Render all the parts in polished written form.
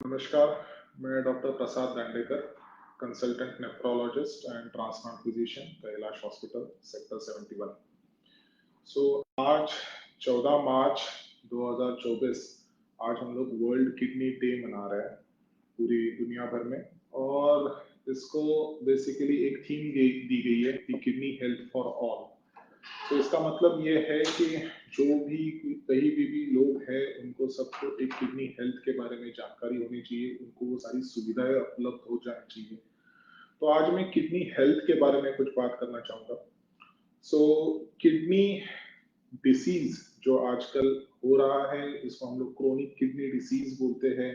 नमस्कार, मैं doctor Prasad Dandekar, consultant nephrologist and transplant physician, Kailash hospital, sector 71। आज 14 मार्च 2024, आज हम लोग वर्ल्ड किडनी डे मना रहे हैं पूरी दुनिया भर में। और इसको बेसिकली एक थीम दी गई है कि किडनी हेल्थ फॉर ऑल। तो इसका मतलब ये है कि जो भी कहीं भी लोग हैं उनको सबको एक किडनी हेल्थ के बारे में जानकारी होनी चाहिए, उनको वो सारी सुविधाएं उपलब्ध हो जानी चाहिए। तो आज मैं किडनी हेल्थ के बारे में कुछ बात करना चाहूंगा। सो किडनी डिसीज जो आजकल हो रहा है, इसको हम लोग क्रोनिक किडनी डिसीज बोलते हैं।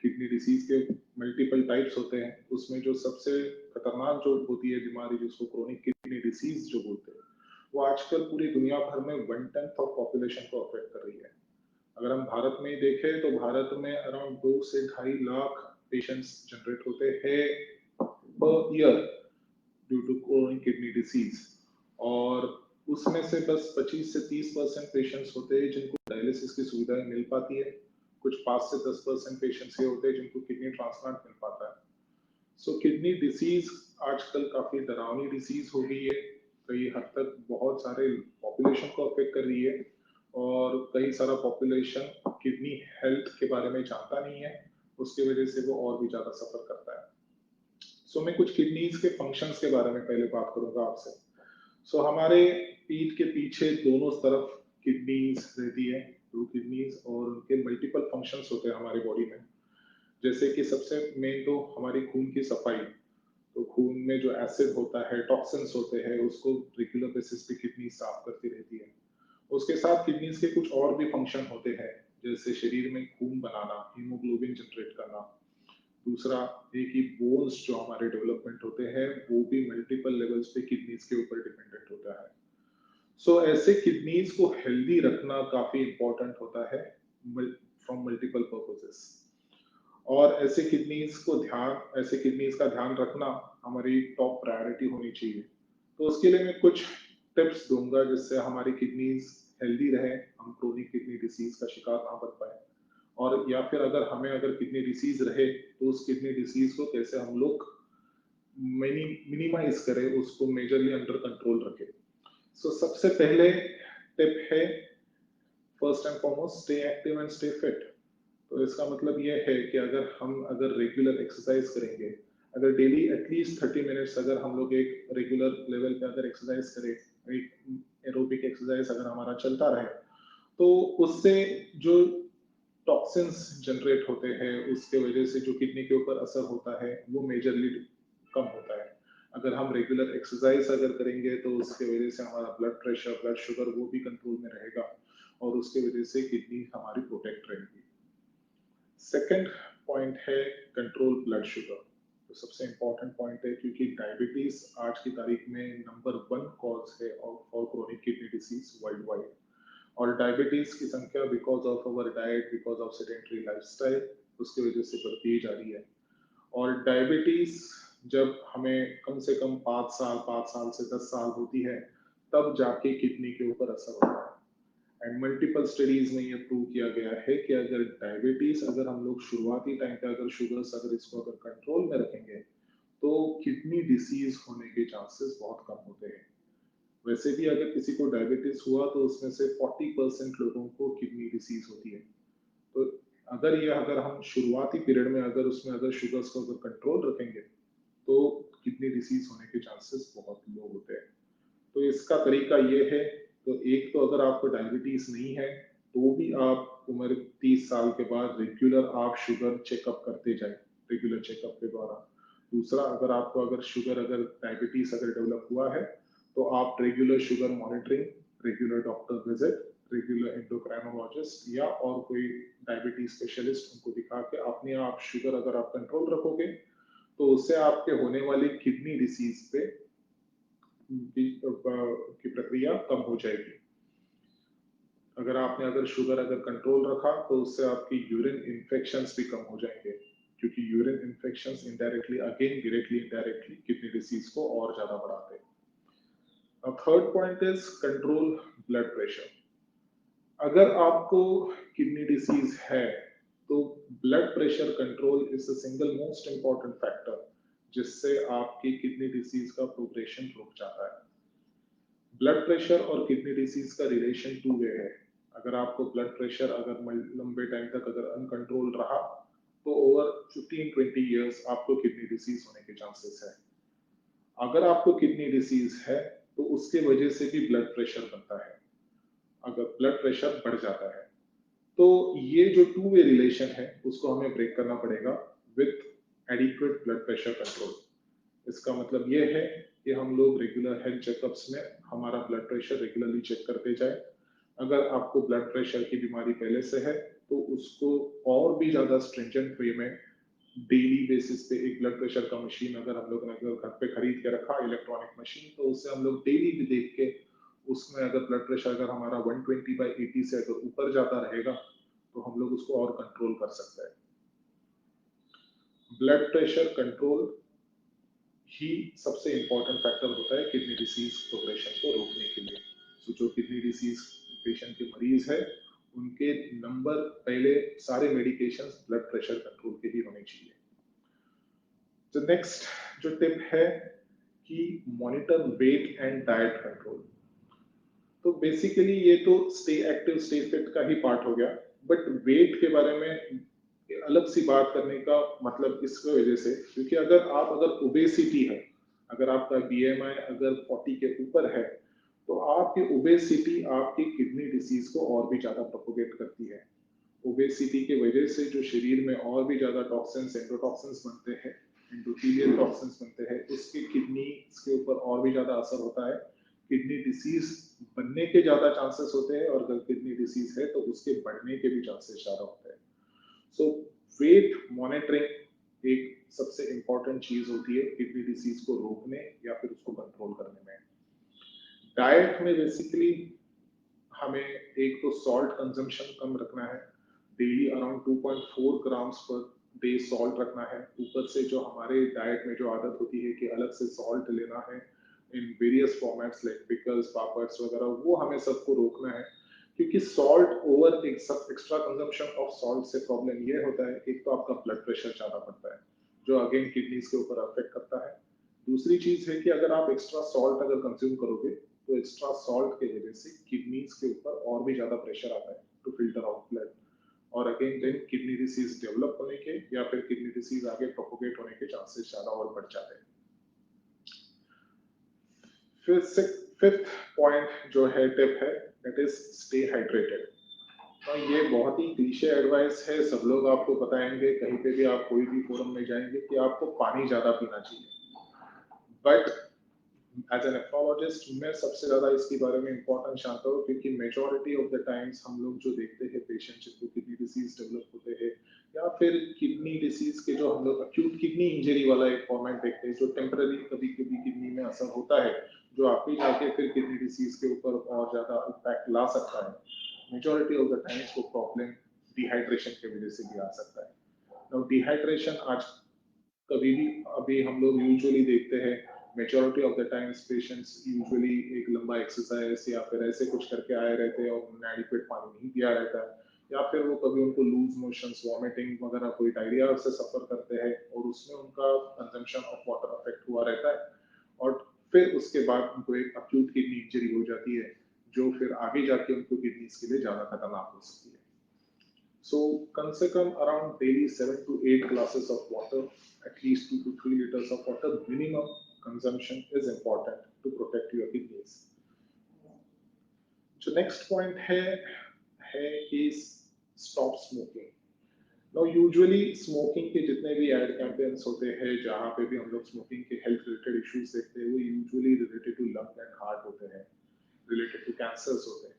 किडनी डिसीज के मल्टीपल टाइप्स होते हैं, उसमें जो सबसे खतरनाक जो होती है बीमारी जिसको क्रोनिक किडनी डिसीज जो बोलते हैं, वो आजकल पूरी दुनिया भर में 1/10 ऑफ पॉपुलेशन को अफेक्ट कर रही है। अगर हम भारत में देखें तो भारत में अराउंड 2 से 2.5 लाख पेशेंट्स जनरेट होते हैं per year due to chronic kidney disease. और उसमें से बस 25 से 30% पेशेंट्स होते हैं जिनको डायलिसिस की सुविधाएं मिल पाती है। कुछ 5 से 10% पेशेंट्स ये होते हैं जिनको किडनी ट्रांसप्लांट मिल पाता है। सो किडनी डिसीज आजकल काफी डरावनी डिसीज हो गई है। कई हद तक बहुत सारे पॉपुलेशन को अफेक्ट कर रही है और कई सारा पॉपुलेशन किडनी हेल्थ के बारे में जानता नहीं है, उसकी वजह से वो और भी ज्यादा सफर करता है। मैं कुछ किडनीज के फंक्शंस के बारे में पहले बात करूंगा आपसे। हमारे पीठ के पीछे दोनों तरफ किडनीज रहती है, 2 किडनीज, और उनके मल्टीपल फंक्शंस होते हैं हमारी बॉडी में। जैसे कि सबसे मेन तो हमारी खून की सफाई। तो खून में जो एसिड होता है, टॉक्सिन्स होते हैं, उसको रेगुलर बेसिस पे किडनी साफ करती रहती है। उसके साथ किडनीज के कुछ और भी फंक्शन होते हैं, जैसे शरीर में खून बनाना, हीमोग्लोबिन जनरेट करना। दूसरा ये कि बोन्स जो हमारे डेवलपमेंट होते हैं वो भी मल्टीपल लेवल्स पे किडनीज के ऊपर डिपेंडेंट होता है। ऐसे किडनीज को हेल्दी रखना काफी इंपॉर्टेंट होता है फ्रॉम मल्टीपल पर्पसेस। और ऐसे किडनीज का ध्यान रखना हमारी टॉप प्रायोरिटी होनी चाहिए। तो उसके लिए मैं कुछ टिप्स दूंगा जिससे हमारी किडनीज हेल्दी रहे, हम क्रोनिक किडनी डिसीज का शिकार ना बन पाए। और या फिर अगर किडनी डिसीज रहे तो उस किडनी डिसीज को कैसे हम लोग मिनिमाइज करें, उसको मेजरली अंडर कंट्रोल रखें। सबसे पहले टिप है, first and foremost, stay active and stay fit. तो इसका मतलब ये है कि अगर रेगुलर एक्सरसाइज करेंगे, अगर डेली एटलीस्ट 30 मिनट्स अगर हम लोग एक रेगुलर लेवल पे अगर एक्सरसाइज करें, एक एरोबिक एक्सरसाइज अगर हमारा चलता रहे, तो उससे जो टॉक्सिन्स जनरेट होते हैं उसके वजह से जो किडनी के ऊपर असर होता है वो मेजरली कम होता है। अगर हम रेगुलर एक्सरसाइज अगर करेंगे तो उसके वजह से हमारा ब्लड प्रेशर, ब्लड शुगर वो भी कंट्रोल में रहेगा और उसके वजह से किडनी हमारी प्रोटेक्ट रहेगी। सेकंड पॉइंट है कंट्रोल ब्लड शुगर। तो सबसे इंपॉर्टेंट पॉइंट है क्योंकि डायबिटीज आज की तारीख में नंबर 1 कॉज है for chronic kidney disease world wide. और डायबिटीज की संख्या because of our diet, because of sedentary lifestyle, उसकी वजह से बढ़ती जा रही है। और डायबिटीज जब हमें कम से कम 5 साल से 10 साल होती है, तब जाके किडनी के ऊपर असर होता है। एंड मल्टीपल स्टडीज में ये प्रूव किया गया है कि अगर डायबिटीज अगर हम लोग शुरुआती टाइम पे अगर शुगर्स अगर इसको अगर कंट्रोल में रखेंगे तो किडनी डिसीज होने के चांसेस बहुत कम होते हैं। वैसे भी अगर किसी को डायबिटीज हुआ तो उसमें से 40% लोगों को किडनी डिसीज होती है। तो अगर हम शुरुआती पीरियड में अगर उसमें अगर शुगर्स को अगर कंट्रोल रखेंगे तो किडनी डिसीज होने के चांसेस बहुत लो होते हैं। तो इसका तरीका ये है, तो एक तो अगर आपको डायबिटीज नहीं है तो भी आप उम्र 30 साल के बाद रेगुलर आप शुगर चेकअप करते जाए, रेगुलर चेकअप के द्वारा। दूसरा, अगर शुगर अगर डायबिटीज अगर डेवलप हुआ है तो आप regular sugar monitoring, regular doctor visit, regular endocrinologist या और कोई डायबिटीज स्पेशलिस्ट उनको दिखा के अपने आप शुगर अगर आप कंट्रोल रखोगे तो उससे आपके होने वाली किडनी डिसीज पे की प्रक्रिया कम हो जाएगी। अगर शुगर अगर कंट्रोल रखा तो उससे आपकी यूरिन इन्फेक्शंस भी कम हो जाएंगे, क्योंकि urine infections indirectly again directly indirectly kidney disease को और ज्यादा बढ़ाते हैं। अब third point is control blood pressure. अगर आपको किडनी डिसीज है तो blood pressure control is the single most important factor जिससे आपकी किडनी डिसीज का प्रोग्रेशन रुक जाता है। ब्लड प्रेशर और किडनी डिसीज का रिलेशन टू वे है। अगर आपको ब्लड प्रेशर अगर लंबे टाइम तक अगर अनकंट्रोल रहा तो ओवर 15-20 इयर्स आपको किडनी डिसीज होने के चांसेस है। अगर आपको किडनी डिसीज है तो उसके वजह से भी ब्लड प्रेशर बनता है। अगर ब्लड प्रेशर बढ़ जाता है तो ये जो टू वे रिलेशन है उसको हमें ब्रेक करना पड़ेगा with adequate blood pressure control. इसका मतलब ये है कि हम लोग रेगुलर हेल्थ चेकअप्स में हमारा ब्लड प्रेशर रेगुलरली चेक करते जाए। अगर आपको ब्लड प्रेशर की बीमारी पहले से है तो उसको और भी ज्यादा स्ट्रिंजेंट वे में डेली बेसिस पे एक ब्लड प्रेशर का मशीन अगर हम लोग ने अगर घर पे खरीद के रखा इलेक्ट्रॉनिक मशीन तो उससे हम लोग डेली भी देख के उसमें अगर ब्लड प्रेशर अगर हमारा 120/80 से अगर ऊपर जाता रहेगा तो हम लोग उसको और कंट्रोल कर सकते हैं। ब्लड प्रेशर कंट्रोल ही सबसे इंपॉर्टेंट फैक्टर होता है किडनी डिसीज प्रोग्रेशन को रोकने के लिए। तो जो किडनी डिसीज पेशेंट के मरीज है उनके नंबर पहले सारे मेडिकेशंस ब्लड प्रेशर कंट्रोल के ही होने चाहिए। तो नेक्स्ट जो टिप है कि monitor weight and diet control. तो बेसिकली ये तो स्टे एक्टिव स्टे फिट का ही पार्ट हो गया, बट वेट के बारे में अलग सी बात करने का मतलब इस वजह से क्योंकि अगर ओबेसिटी है, अगर आपका बीएमआई अगर 40 के ऊपर है तो आपकी ओबेसिटी आपकी किडनी डिसीज को और भी ज्यादा प्रोपोगेट करती है। ओबेसिटी के वजह से जो शरीर में और भी ज्यादा टॉक्सिन्स एंडोटॉक्सिन्स बनते हैं, एंडोथेलियल टॉक्सिन्स बनते हैं, उसके किडनी के ऊपर और भी ज्यादा असर होता है। किडनी डिसीज बनने के ज्यादा चांसेस होते हैं और अगर किडनी डिसीज है तो उसके बढ़ने के भी चांसेस ज्यादा होते हैं। सो वेट मॉनिटरिंग एक सबसे इंपॉर्टेंट चीज होती है किडनी डिसीज को रोकने या फिर उसको कंट्रोल करने में। डाइट में बेसिकली हमें एक तो सॉल्ट कंजम्पशन कम रखना है, daily around 2.4 grams per day salt रखना है। ऊपर से जो हमारे डाइट में जो आदत होती है कि अलग से सॉल्ट लेना है in various formats like pickles papads वगैरह, वो हमें सबको रोकना है क्योंकि salt over extra consumption of salt से प्रॉब्लम ये होता है एक तो आपका ब्लड प्रेशर ज्यादा बढ़ता है जो अगेन किडनीज के ऊपर अफेक्ट करता है। दूसरी चीज है कि अगर आप एक्स्ट्रा सॉल्ट अगर कंज्यूम करोगे तो एक्स्ट्रा सॉल्ट के वजह से किडनीज के ऊपर और भी ज्यादा प्रेशर आता है टू फिल्टर आउट ब्लड और again then kidney disease develop होने के या फिर किडनी डिसीज आगे प्रोपोगेट होने के चांसेस ज्यादा और बढ़ जाते हैं। फिर फिफ्थ पॉइंट जो है टिप है दैट इज स्टे हाइड्रेटेड। तो ये बहुत ही क्लीशे एडवाइस है, सब लोग आपको बताएंगे कहीं पे भी आप कोई भी फोरम में जाएंगे कि आपको पानी ज्यादा पीना चाहिए, बट एज एन नेफ्रोलॉजिस्ट मैं सबसे ज्यादा इसके बारे में इंपॉर्टेंस जानता हूँ क्योंकि मेजोरिटी ऑफ द टाइम्स हम लोग जो देखते हैं पेशेंट जिनको किडनी डिसीज डेवलप होते हैं या फिर किडनी डिसीज के जो हम लोग अक्यूट किडनी इंजरी वाला एक फॉर्मेट देखते हैं जो टेम्पररी कभी कभी किडनी में असर होता है जो आगे जाके फिर किडनी डिसीज के ऊपर और ज्यादा इम्पैक्ट ला सकता है। मेजोरिटी ऑफ द टाइम्स वो प्रॉब्लम डिहाइड्रेशन की वजह से भी आ सकता है। नाउ डिहाइड्रेशन आज कभी भी अभी हम लोग यूजुअली देखते हैं majority of the times patients usually एक लंबा एक्सरसाइज या फिर ऐसे कुछ करके आए रहते हैं और उन्होंने एडिक्वेट पानी नहीं पिया रहता है या फिर वो कभी उनको लूज मोशंस वॉमिटिंग वगैरह कोई डायरिया से सफर करते हैं और उसमें उनका कंजम्पशन ऑफ वाटर अफेक्ट हुआ रहता है और फिर उसके बाद उनको एक अक्यूट किडनी इंजरी हो जाती है जो फिर आगे जाके उनको किडनीज के लिए ज्यादा खतरनाक हो सकती है। So, कम से कम around daily 7 to 8 glasses of water, at least 2 to 3 liters of water minimum consumption is important to protect your kidneys. So next point है is stop smoking. Now usually smoking के जितने भी ad campaigns होते हैं जहाँ पे भी हम लोग smoking के health related issues देखते हैं वो usually related to lung and heart होते हैं, related to cancers होते हैं।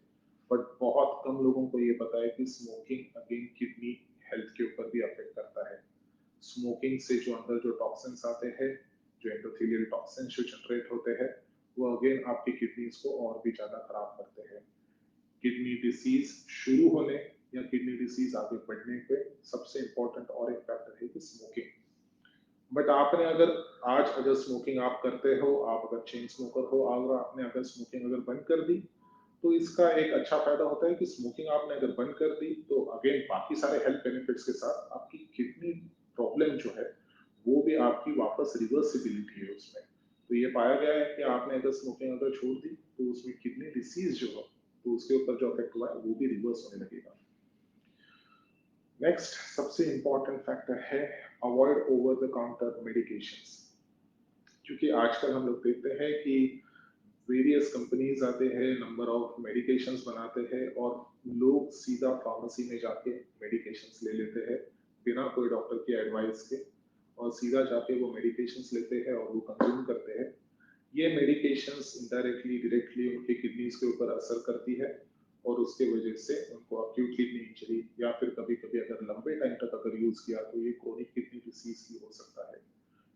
बट बहुत कम लोगों को ये पता है कि स्मोकिंग अगेन किडनी हेल्थ के ऊपर भी अफेक्ट करता है। स्मोकिंग से जो अंदर जो टॉक्सिन्स आते हैं, जो एंडोथेलियल टॉक्सिन्स जो जनरेट होते हैं, वो अगेन आपकी किडनीज को और भी ज्यादा खराब करते हैं। किडनी डिसीज शुरू होने या किडनी डिसीज आगे बढ़ने पे सबसे इंपॉर्टेंट और एक फैक्टर है कि स्मोकिंग। बट आपने अगर आज अगर स्मोकिंग आप करते हो, आप अगर चेन स्मोकर हो और आपने अगर स्मोकिंग अगर बंद कर दी तो इसका एक अच्छा फायदा होता है कि स्मोकिंग आपने अगर बंद कर दी तो अगेन बाकी सारे हेल्थ बेनिफिट्स के साथ आपकी किडनी प्रॉब्लम जो है वो भी आपकी वापस रिवर्सिबिलिटी है उसमें। तो ये पाया गया है कि आपने अगर स्मोकिंग अगर छोड़ दी तो उसमें किडनी डिसीज जो है तो उसके ऊपर जो इफेक्ट हुआ है वो भी रिवर्स होने लगेगा। नेक्स्ट सबसे इंपॉर्टेंट फैक्टर है avoid over the counter medications. क्योंकि आजकल हम लोग देखते हैं कि वेरियस कंपनीज आते हैं, नंबर ऑफ मेडिकेशंस बनाते हैं और लोग सीधा फार्मेसी में जाके मेडिकेशंस ले लेते हैं बिना कोई डॉक्टर की एडवाइस के, और सीधा जाके वो मेडिकेशंस लेते हैं और वो कंज्यूम करते हैं। ये मेडिकेशंस इनडायरेक्टली डायरेक्टली उनके किडनीज के ऊपर असर करती है और उसके वजह से उनको अक्यूट किडनी इंजरी या फिर कभी कभी अगर लंबे टाइम तक अगर यूज किया तो ये क्रोनिक किडनी डिसीज भी हो सकता है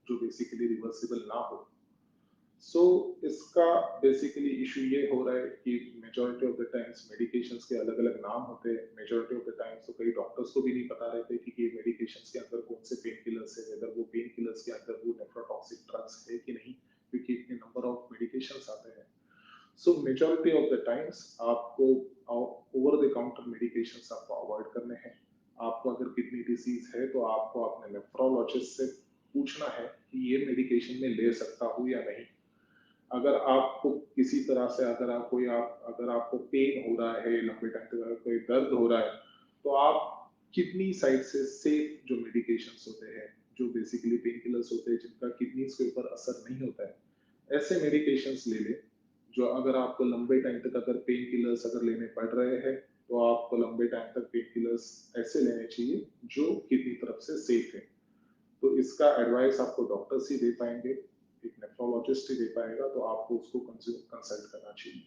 जो बेसिकली रिवर्सिबल ना हो। सो इसका बेसिकली इशू ये हो रहा है कि majority of the times medications के अलग अलग नाम होते हैं। मेजोरिटी ऑफ द टाइम्स तो कई डॉक्टर्स को भी नहीं पता रहते कि ये मेडिकेशंस के अंदर कौन से पेन किलर्स है, अगर वो पेन किलर्स के अंदर वो नेफ्रोटॉक्सिक ड्रग्स है कि नहीं, क्योंकि इतने नंबर ऑफ मेडिकेशंस आते हैं। सो मेजोरिटी ऑफ द टाइम्स आपको ओवर द काउंटर मेडिकेशंस आपको अवॉइड करने हैं। आपको अगर किडनी डिसीज है तो आपको अपने नेफ्रोलॉजिस्ट से पूछना है कि ये मेडिकेशन मैं ले सकता हूँ या नहीं। अगर आपको किसी तरह से अगर आपको पेन हो रहा है, लंबे टाइम तक अगर कोई दर्द हो रहा है, तो आप किडनी साइड से सेफ जो मेडिकेशंस होते हैं, जो बेसिकली पेन किलर्स होते हैं जिनका किडनीज के ऊपर असर नहीं होता है, ऐसे मेडिकेशंस ले ले। जो अगर आपको लंबे टाइम तक अगर पेन किलर्स अगर लेने पड़ रहे हैं तो आपको लंबे टाइम तक पेन किलर्स ऐसे लेने चाहिए जो किडनी तरफ से सेफ है। तो इसका एडवाइस आपको डॉक्टर्स ही दे पाएंगे, एक नेफ्रोलॉजिस्ट ही दे पाएगा, तो आपको उसको कंसल्ट करना चाहिए।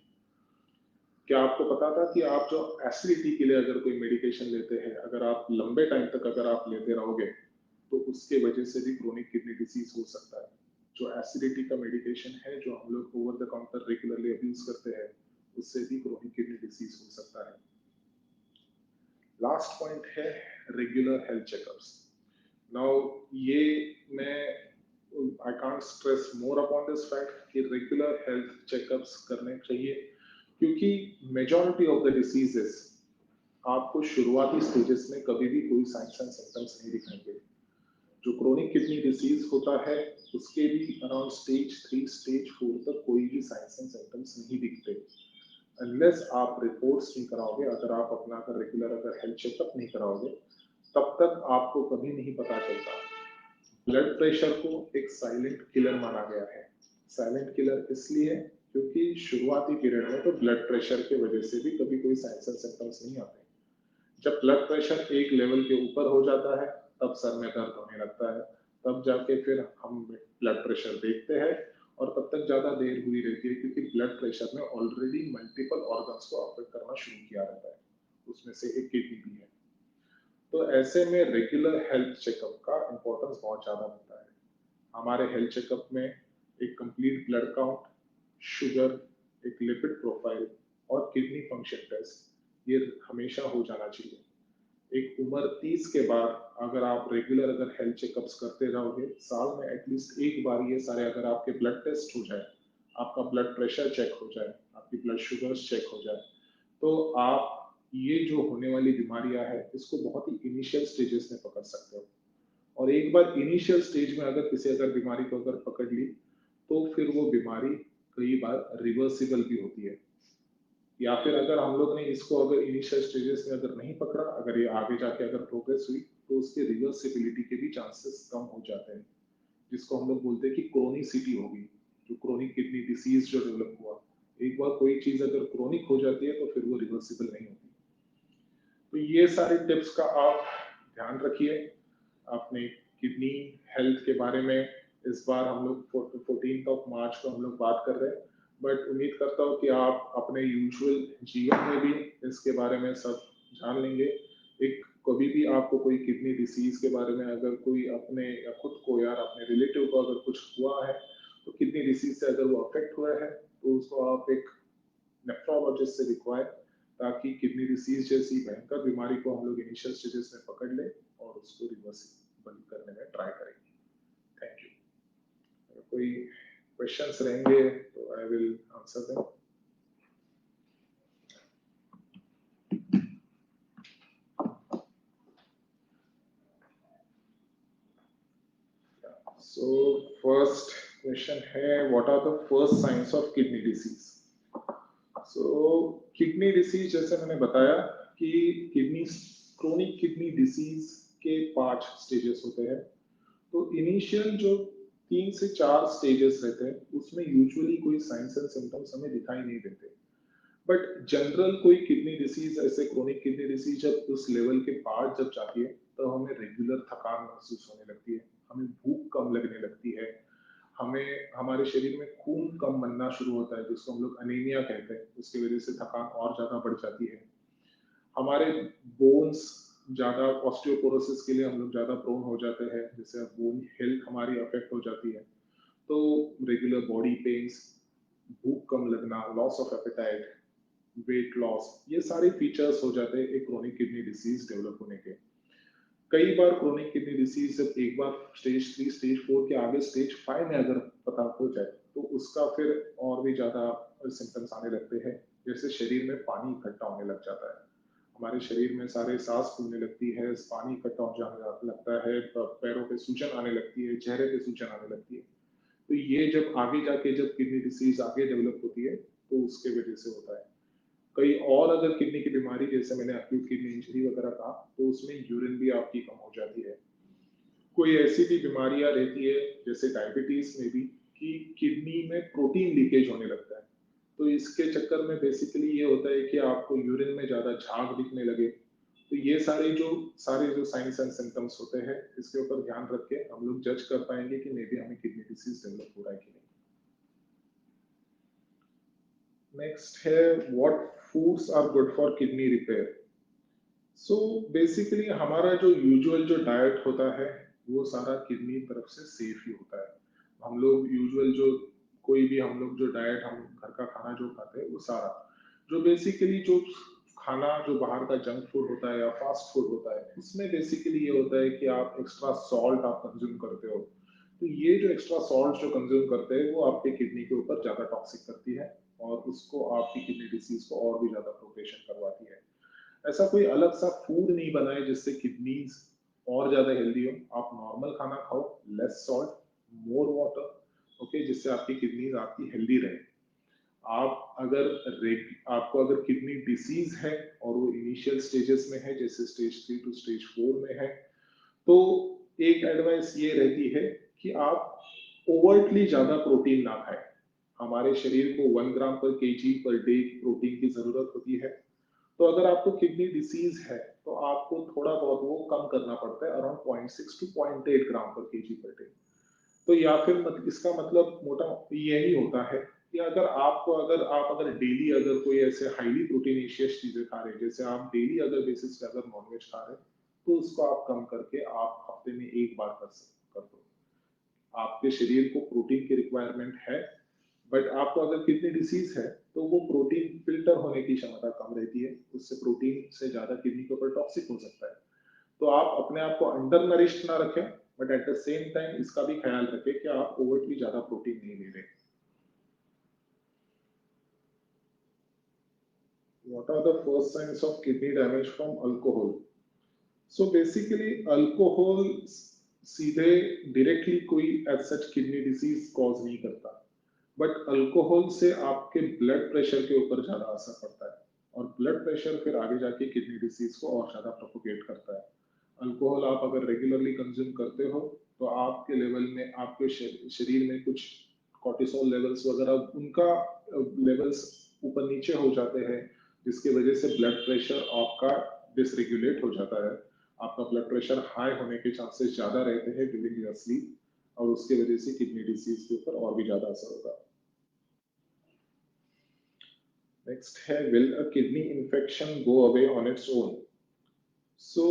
क्या आपको पता था कि आप जो एसिडिटी के लिए अगर कोई मेडिकेशन लेते हैं, अगर आप लंबे टाइम तक अगर आप लेते रहोगे तो उसके वजह से भी क्रोनिक किडनी डिसीज हो सकता है। जो एसिडिटी का मेडिकेशन है जो हम लोग over the counter regularly abuse करते हैं, उससे भी क्रोनिक किडनी डिसीज हो सकता है। लास्ट पॉइंट है रेगुलर हेल्थ चेकअप्स। नाउ ये मैं I can't stress more upon this fact कि रेगुलर हेल्थ चेकअप्स करने चाहिए, क्योंकि मेजॉरिटी ऑफ द डिसीजेस आपको शुरुआती स्टेजेस में कभी भी कोई साइंस एंड सिम्टम्स नहीं दिखाएंगे। जो क्रोनिक किडनी डिसीज होता है उसके भी अराउंड स्टेज 3 स्टेज 4 तक कोई भी साइंस एंड सिम्टम्स नहीं दिखते अनलेस आप रिपोर्ट्स नहीं कराओगे। अगर आप अपना अगर रेगुलर अगर हेल्थ चेकअप नहीं कराओगे तब तक आपको कभी नहीं पता चलता। ब्लड प्रेशर को एक साइलेंट किलर माना गया है। साइलेंट किलर इसलिए क्योंकि शुरुआती पीरियड में तो ब्लड प्रेशर की वजह से भी कभी कोई साइंस एंड सिम्टम्स नहीं आते। जब ब्लड प्रेशर एक लेवल के ऊपर हो जाता है तब सर में दर्द होने लगता है, तब जाके फिर हम ब्लड प्रेशर देखते हैं और तब तक ज्यादा देर हुई रहती है क्योंकि ब्लड प्रेशर में ऑलरेडी मल्टीपल ऑर्गन्स को अफेक्ट करना शुरू किया रहता है, उसमें से एक किडनी भी है। तो ऐसे में रेगुलर हेल्थ चेकअप का इंपॉर्टेंस बहुत ज्यादा होता है। हमारे हेल्थ चेकअप में एक कंप्लीट ब्लड काउंट, शुगर, एक लिपिड प्रोफाइल और किडनी फंक्शन टेस्ट ये हमेशा हो जाना चाहिए। एक उम्र 30 के बाद अगर आप रेगुलर अगर हेल्थ चेकअप्स करते रहोगे, साल में एटलीस्ट एक बार ये सारे अगर आपके ब्लड टेस्ट हो जाए, आपका ब्लड प्रेशर चेक हो जाए, आपकी ब्लड शुगर्स चेक हो जाए, तो आप ये जो होने वाली बीमारियां है इसको बहुत ही इनिशियल स्टेजेस में पकड़ सकते हो। और एक बार इनिशियल स्टेज में अगर किसी अगर बीमारी को अगर पकड़ ली तो फिर वो बीमारी कई बार रिवर्सिबल भी होती है। या फिर अगर हम लोग ने इसको अगर इनिशियल स्टेजेस में अगर नहीं पकड़ा, अगर ये आगे जाके अगर प्रोग्रेस हुई तो उसके रिवर्सिबिलिटी के भी चांसेस कम हो जाते हैं, जिसको हम लोग बोलते हैं कि क्रोनिसिटी होगी। जो क्रोनिक किडनी डिसीज जो डेवलप हुआ, एक बार कोई चीज अगर क्रोनिक हो जाती है तो फिर वो रिवर्सिबल नहीं होती। तो ये सारे टिप्स का आप ध्यान रखिए अपने किडनी हेल्थ के बारे में। इस बार हम लोग 14 ऑफ मार्च को हम लोग बात कर रहे हैं, बट उम्मीद करता हूँ कि आप अपने यूजुअल जीवन में भी इसके बारे में सब जान लेंगे। एक कभी भी आपको कोई किडनी डिसीज के बारे में अगर कोई अपने या खुद को या अपने रिलेटिव को अगर कुछ हुआ है तो किडनी डिसीज से अगर वो अफेक्ट हुआ है तो उसको आप एक नेफ्रोलॉजिस्ट से दिखवाएं, ताकि किडनी डिसीज जैसी भयंकर बीमारी को हम लोग इनिशियल स्टेजेस में पकड़ लें और उसको रिवर्सिबल करने में ट्राई करेंगे। Thank you. अगर कोई क्वेश्चंस रहेंगे तो I will answer them. So first question है, what are the first signs of kidney disease? So kidney disease, जैसे मैंने बताया कि किडनी क्रोनिक किडनी डिसीज के 5 स्टेजेस होते हैं। तो इनिशियल जो 3 से 4 स्टेजेस रहते हैं उसमें यूजुअली कोई साइंस एंड सिम्टम्स हमें दिखाई नहीं देते, बट जनरल कोई किडनी डिसीज, ऐसे क्रोनिक किडनी डिसीज जब उस लेवल के बाद जब जाती है तो हमें रेगुलर थकान महसूस होने लगती है, हमें भूख कम लगने लगती है, हमें हमारे शरीर में खून कम बनना शुरू होता है जिसको हम लोग अनीमिया कहते हैं, उसकी वजह से थकान और ज्यादा बढ़ जाती है। हमारे बोन्स ज्यादा, ऑस्टियोपोरोसिस के लिए हम लोग ज्यादा प्रोन हो जाते हैं, जिससे बोन हेल्थ हमारी अफेक्ट हो जाती है। तो रेगुलर बॉडी पेन्स, भूख कम लगना, loss of appetite, weight loss, ये सारे फीचर्स हो जाते हैं एक क्रोनिक किडनी डिसीज डेवलप होने के। कई बार क्रोनिक किडनी डिसीज जब एक बार स्टेज 3 स्टेज 4 के आगे स्टेज 5 में अगर पता हो जाए तो उसका फिर और भी ज्यादा सिम्टम्स आने लगते हैं, जैसे शरीर में पानी इकट्ठा होने लग जाता है, हमारे शरीर में सारे सांस फूलने लगती है, पानी इकट्ठा हो जाने लगता है, पैरों पे सूजन आने लगती है, चेहरे पे सूजन आने लगती है। तो ये जब आगे जाके जब किडनी डिसीज आगे डेवलप होती है तो उसके वजह से होता है। कई और अगर किडनी की बीमारी, जैसे मैंने एक्यूट किडनी इंजरी वगैरह कहा, तो उसमें यूरिन भी आपकी कम हो जाती है। कोई ऐसी भी बीमारियां रहती है जैसे डायबिटीज में भी, कि किडनी में प्रोटीन लीकेज होने लगता है, तो इसके चक्कर में बेसिकली ये होता है कि आपको यूरिन में ज्यादा झाग दिखने लगे। तो ये सारे जो साइंस एंड सिम्टम्स होते हैं, इसके ऊपर ध्यान रख के हम लोग जज कर पाएंगे कि मे बी हमें किडनी डिसीज डेवलप हो रहा है कि नहीं। नेक्स्ट है, what foods are good for kidney repair? So basically हमारा जो यूजुअल जो डाइट होता है वो सारा किडनी तरफ से सेफ ही होता है। हम लोग यूजुअल जो कोई भी हम लोग जो डाइट, हम घर का खाना जो खाते हैं वो सारा जो बेसिकली जो खाना जो बाहर का जंक फूड होता है या फास्ट फूड होता है, उसमें बेसिकली ये होता है कि आप एक्स्ट्रा सॉल्ट आप कंज्यूम करते हो। तो ये जो एक्स्ट्रा सॉल्ट जो कंज्यूम करते हैं वो आपके किडनी के ऊपर ज्यादा टॉक्सिक करती है और उसको आपकी किडनी डिसीज को और भी ज्यादा प्रोग्रेशन करवाती है। ऐसा कोई अलग सा फूड नहीं बनाए जिससे किडनीज और ज्यादा हेल्दी हो। आप नॉर्मल खाना खाओ, less salt, more water, okay, जिससे आपकी किडनीज आपकी हेल्दी रहे। आप अगर आपको अगर किडनी डिसीज है और वो इनिशियल स्टेजेस में है, जैसे स्टेज 3 टू स्टेज 4 में है, तो एक एडवाइस ये रहती है कि आप ओवरटली ज्यादा प्रोटीन ना खाएं। हमारे शरीर को 1 ग्राम पर केजी पर डे प्रोटीन की जरूरत होती है। तो अगर आपको किडनी डिसीज है तो आपको थोड़ा बहुत वो कम करना पड़ता है, अराउंड 0.6 टू 0.8 ग्राम पर केजी पर डे। तो या फिर इसका मतलब मोटा यही होता है कि अगर डेली अगर कोई ऐसे हाईली प्रोटीनेशियस चीजें खा रहे हैं, जैसे आप डेली अगर बेसिस पे अगर नॉनवेज खा रहे हैं, तो उसको आप कम करके आप हफ्ते में एक बार कर दो। आपके शरीर को प्रोटीन की रिक्वायरमेंट है, बट आपको अगर किडनी डिसीज है तो वो प्रोटीन फिल्टर होने की क्षमता कम रहती है, उससे प्रोटीन से ज्यादा किडनी के ऊपर टॉक्सिक हो सकता है। तो आप अपने आप को अंडर नरिश्ड ना रखें, but at the same time इसका भी ख्याल रखें कि आप ओवरली ज्यादा प्रोटीन नहीं ले रहे। What are the first signs of kidney damage from alcohol? So basically alcohol सीधे डायरेक्टली कोई as such kidney disease cause नहीं करता, बट अल्कोहल से आपके ब्लड प्रेशर के ऊपर ज्यादा असर पड़ता है और ब्लड प्रेशर फिर आगे जाके किडनी डिसीज को और ज्यादा प्रोपोगेट करता है। अल्कोहल आप अगर रेगुलरली कंज्यूम करते हो तो आपके लेवल में, आपके शरीर में कुछ कॉर्टिसोल लेवल्स वगैरह उनका लेवल्स ऊपर नीचे हो जाते हैं, जिसकी वजह से ब्लड प्रेशर आपका डिसरेगुलेट हो जाता है। आपका ब्लड प्रेशर हाई होने के चांसेस ज्यादा रहते हैं ड्यूरिंग योर स्लीप और उसकी वजह से किडनी डिसीज के ऊपर और भी ज्यादा असर होगा। नेक्स्ट है, will a kidney infection go away on its own? So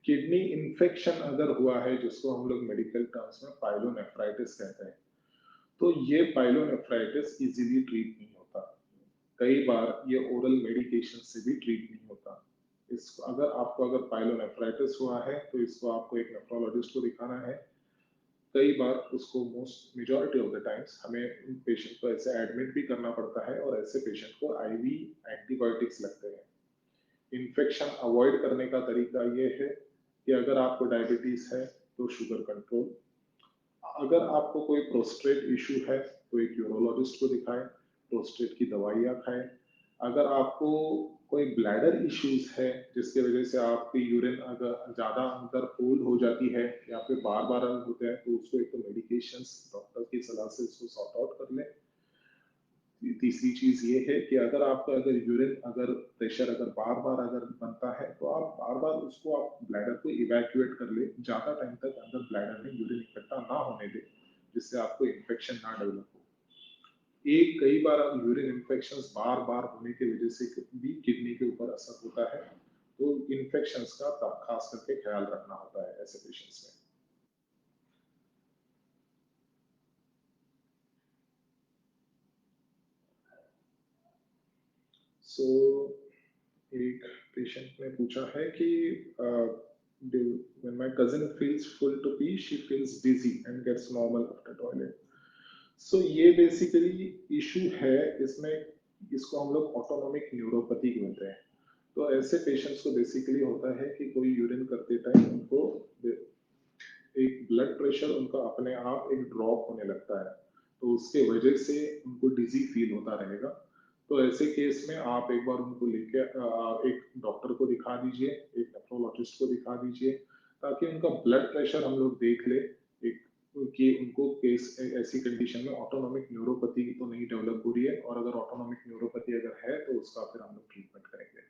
kidney infection अगर हुआ है, जिसको हम लोग मेडिकल टर्म्स में पाइलोनेफ्राइटिस कहते हैं, तो ये पाइलोनेफ्राइटिस इजीली ट्रीट नहीं होता। कई बार ये ओरल मेडिकेशन से भी ट्रीट नहीं होता। इसको अगर पाइलोनेफ्राइटिस हुआ है तो इसको आपको एक नेफ्रोलॉजिस्ट को दिखाना है। कई बार उसको most majority of the times हमें पेशेंट को ऐसे एडमिट भी करना पड़ता है और ऐसे पेशेंट को आईवी एंटीबायोटिक्स लगते हैं। इन्फेक्शन अवॉइड करने का तरीका ये है कि अगर आपको डायबिटीज है तो शुगर कंट्रोल, अगर आपको कोई प्रोस्टेट इशू है तो एक यूरोलॉजिस्ट को दिखाएं, प्रोस्टेट की दवाइयाँ खाएं। अगर आपको कोई ब्लैडर इश्यूज है जिसकी वजह से आपकी यूरिन अगर ज़्यादा अंदर होल्ड हो जाती है या फिर बार बार होते हैं, तो उसको एक तो मेडिकेशंस डॉक्टर की सलाह से उसको सॉर्ट आउट कर लें। तीसरी चीज ये है कि अगर आपका अगर यूरिन अगर प्रेशर अगर बार बार अगर बनता है तो आप बार बार उसको आप ब्लैडर को इवैक्यूएट कर ले, ज्यादा टाइम तक अंदर ब्लैडर में यूरिन इकट्ठा ना होने दे, जिससे आपको इन्फेक्शन ना डेवलप हो। एक कई बार यूरिन इन्फेक्शन बार बार होने की वजह से भी किडनी के ऊपर असर होता है, तो इन्फेक्शन का तब खास करके ख्याल रखना होता है ऐसे पेशेंट्स में। सो एक पेशेंट ने पूछा है कि when my cousin feels full to pee, she feels dizzy and gets normal after toilet. So ये बेसिकली इशू है इसमें, इसको हम लोग ऑटोनोमिक न्यूरोपैथी कहते हैं। तो ऐसे पेशेंट्स को बेसिकली होता है कि कोई यूरिन करते टाइम उनको एक ब्लड प्रेशर उनका अपने आप एक ड्रॉप होने लगता है, तो उसके वजह से उनको डिजी फील होता रहेगा। तो ऐसे केस में आप एक बार उनको लेके एक डॉक्टर को दिखा दीजिए, एक नेफ्रोलॉजिस्ट को दिखा दीजिए, ताकि उनका ब्लड प्रेशर हम लोग देख ले, एक कि उनको केस ऐसी कंडीशन में ऑटोनोमिक न्यूरोपैथी तो नहीं डेवलप हो रही है, और अगर ऑटोनोमिक न्यूरोपैथी अगर है तो उसका फिर हम लोग ट्रीटमेंट करेंगे।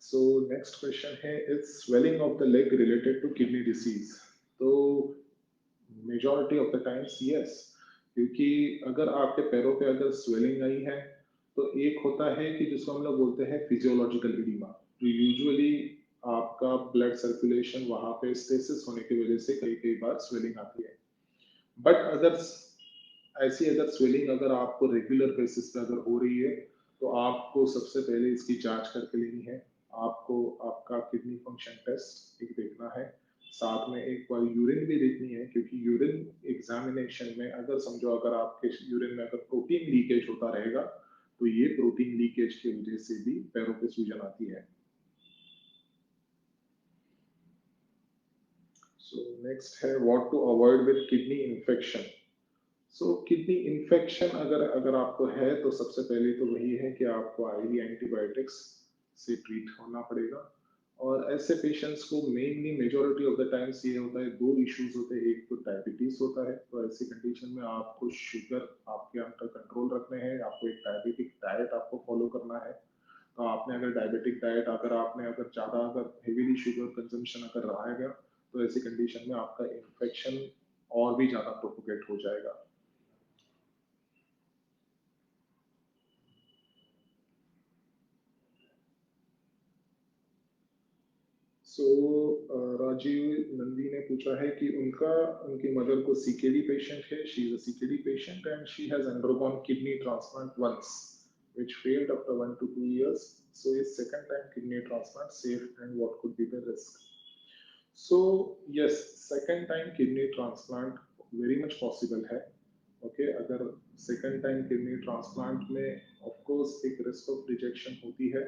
सो नेक्स्ट क्वेश्चन है, is swelling of the leg related to kidney disease? तो majority of the times yes, क्योंकि अगर आपके पैरों पे अगर स्वेलिंग आई है तो एक होता है कि जिसको हम लोग बोलते हैं फिजियोलॉजिकल इडीमा, जो यूजुअली आपका ब्लड सर्कुलेशन वहां पे स्टेसिस होने की वजह से कई कई बार स्वेलिंग आती है। बट अगर ऐसी अगर स्वेलिंग अगर आपको रेगुलर बेसिस पे अगर हो रही है, तो आपको सबसे पहले इसकी जांच करके लेनी है। आपको आपका किडनी फंक्शन टेस्ट एक देखना है, साथ में एक बार यूरिन भी देखनी है, क्योंकि यूरिन एग्जामिनेशन में अगर समझो अगर आपके यूरिन में अगर प्रोटीन लीकेज होता रहेगा, तो ये प्रोटीन लीकेज की वजह से भी पैरों पे सूजन आती है। सो नेक्स्ट है, what to avoid with kidney infection? So kidney infection अगर अगर आपको है तो सबसे पहले तो वही है कि आपको आईवी एंटीबायोटिक्स से ट्रीट होना पड़ेगा। और ऐसे पेशेंट्स को mainly majority of the times ये होता है, दो इश्यूज होते हैं, एक तो डायबिटीज होता है, तो ऐसी कंडीशन में आपको शुगर आपके अंडर कंट्रोल रखने हैं, आपको एक डायबिटिक डाइट आपको फॉलो करना है। तो आपने अगर डायबिटिक डाइट अगर आपने अगर ज़्यादा अगर हेवीली शुगर कंजम्पशन अगर रहा गया, तो ऐसी कंडीशन में आपका इन्फेक्शन और भी ज़्यादा प्रोपोगेट हो जाएगा। सो राजीव नंदी ने पूछा है कि उनकी मदर को सीकेडी पेशेंट है, she is a CKD patient and she has undergone kidney transplant once which failed after 1 to 2 years. So is second time kidney transplant safe and what could be the risk? So yes, second time kidney transplant very much possible है। Okay अगर second time kidney transplant में of course एक risk of rejection होती है,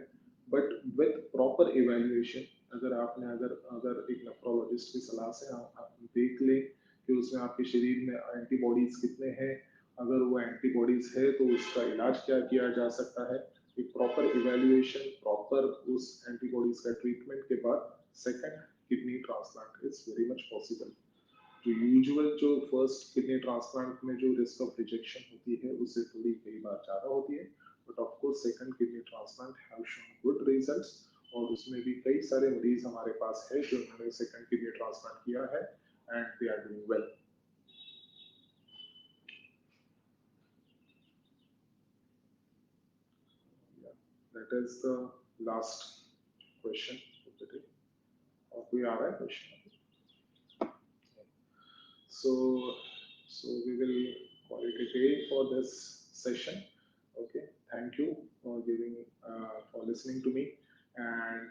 but with proper evaluation, अगर आपने अगर अगर एक नेफ्रोलॉजिस्ट की सलाह से आप देख लें कि उसमें आपके शरीर में एंटीबॉडीज कितने हैं, अगर वो एंटीबॉडीज है तो उसका इलाज क्या किया जा सकता है, एक प्रॉपर इवैल्यूएशन प्रॉपर उस एंटीबॉडीज का ट्रीटमेंट के बाद second kidney transplant is very much possible. जो यूजुअल जो फर्स्ट किडनी ट्रांसप्लांट में जो रिस्क ऑफ रिजेक्शन होती है उससे थोड़ी कई बार ज़्यादा होती है, but of course second kidney transplant have shown good results, और उसमें भी कई सारे मरीज हमारे पास है जो उन्होंने सेकंड किडनी ट्रांसप्लांट किया है and they are doing well. That is the last question of the day. और कोई आ रहा है question? So, so we will call it a day for this session. Okay, thank you for giving, for listening to me, and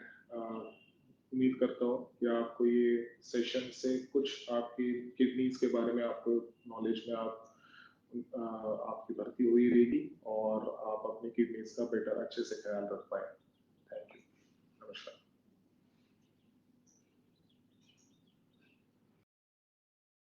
उम्मीद करता हूँ कि आपको ये सेशन से कुछ आपकी किडनीज के बारे में आपको नॉलेज में आपकी भर्ती हुई रहेगी, और आप अपनी किडनीज का बेटर अच्छे से ख्याल रख पाए। Thank you. नमस्कार।